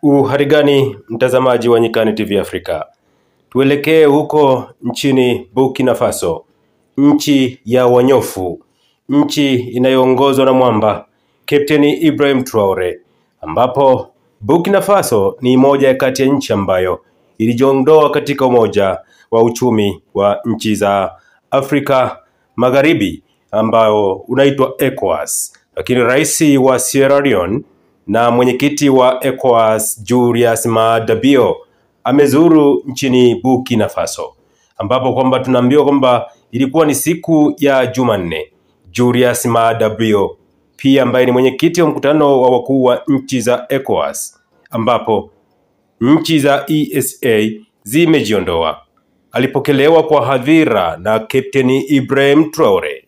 Uharigani mtazamaji wa Nyikani TV Afrika. Tuelekee huko nchini Burkina Faso, nchi ya wanyofu, nchi inayoongozwa na mwamba Kapteni Ibrahim Traore, ambapo Burkina Faso ni moja kati ya nchi ambayo ilijiondoa katika umoja wa uchumi wa nchi za Afrika Magharibi ambao unaitwa ECOWAS. Lakini rais wa Sierra Leone na mwenyekiti wa ECOWAS Julius Maada Bio amezuru nchini Burkina Faso, ambapo kwamba tunaambiwa kwamba ilikuwa ni siku ya Jumanne. Julius Maada Bio pia ambaye ni mwenyekiti wa mkutano wa wakuu wa nchi za ECOWAS, ambapo nchi za ESA zimejiondoa, alipokelewa kwa hadhira na Kapteni Ibrahim Traore.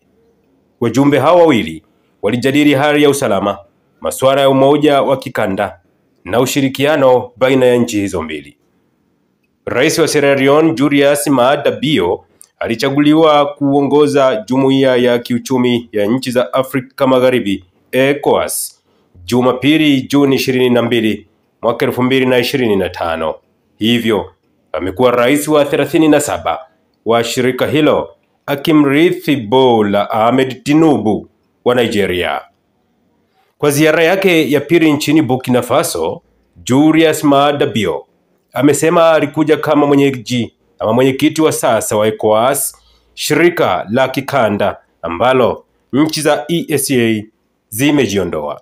Wajumbe hao wawili walijadili hali ya usalama, masuala ya umoja wa kikanda na ushirikiano baina ya nchi hizo mbili. Rais wa Sierra Leone Julius Maada Bio alichaguliwa kuongoza Jumuiya ya Kiuchumi ya Nchi za Afrika Magharibi ECOWAS Jumapili Juni 22 mwaka 2025. Hivyo amekuwa rais wa 37 wa shirika hilo, akimrithi Bola Ahmed Tinubu wa Nigeria. Kwa ziara yake ya pili nchini Burkina Faso, Julius Maada Bio amesema alikuja kama mwenyekiti wa sasa wa ECOWAS, shirika la kikanda ambalo nchi za ESA zimejiondoa.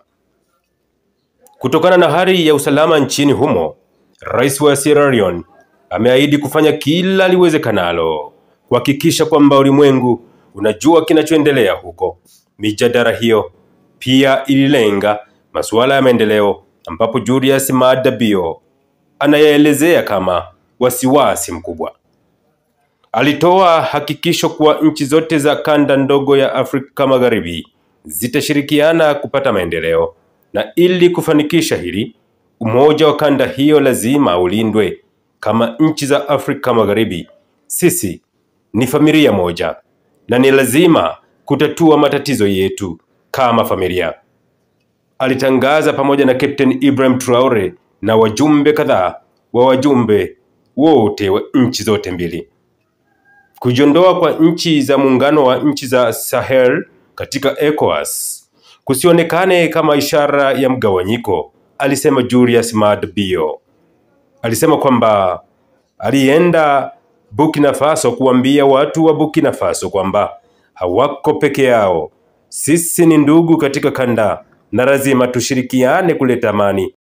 Kutokana na hali ya usalama nchini humo, rais wa Sierra Leone ameahidi kufanya kila liwezekanalo kuhakikisha kwamba ulimwengu unajua kinachoendelea huko. Mijadala hiyo pia ililenga masuala ya maendeleo, ambapo Julius Maada Bio anayaelezea kama wasiwasi mkubwa. Alitoa hakikisho kuwa nchi zote za kanda ndogo ya Afrika Magharibi zitashirikiana kupata maendeleo, na ili kufanikisha hili, umoja wa kanda hiyo lazima ulindwe. Kama nchi za Afrika Magharibi, sisi ni familia moja na ni lazima kutatua matatizo yetu kama familia, alitangaza, pamoja na Kapteni Ibrahim Traore na wajumbe kadhaa wa wajumbe wote wa nchi zote mbili. Kujiondoa kwa nchi za muungano wa nchi za Sahel katika ECOWAS kusionekane kama ishara ya mgawanyiko, alisema Julius Maada Bio. Alisema kwamba alienda Burkina Faso kuambia watu wa Burkina Faso kwamba hawako peke yao. Sisi ni ndugu katika kanda na lazima tushirikiane kuleta amani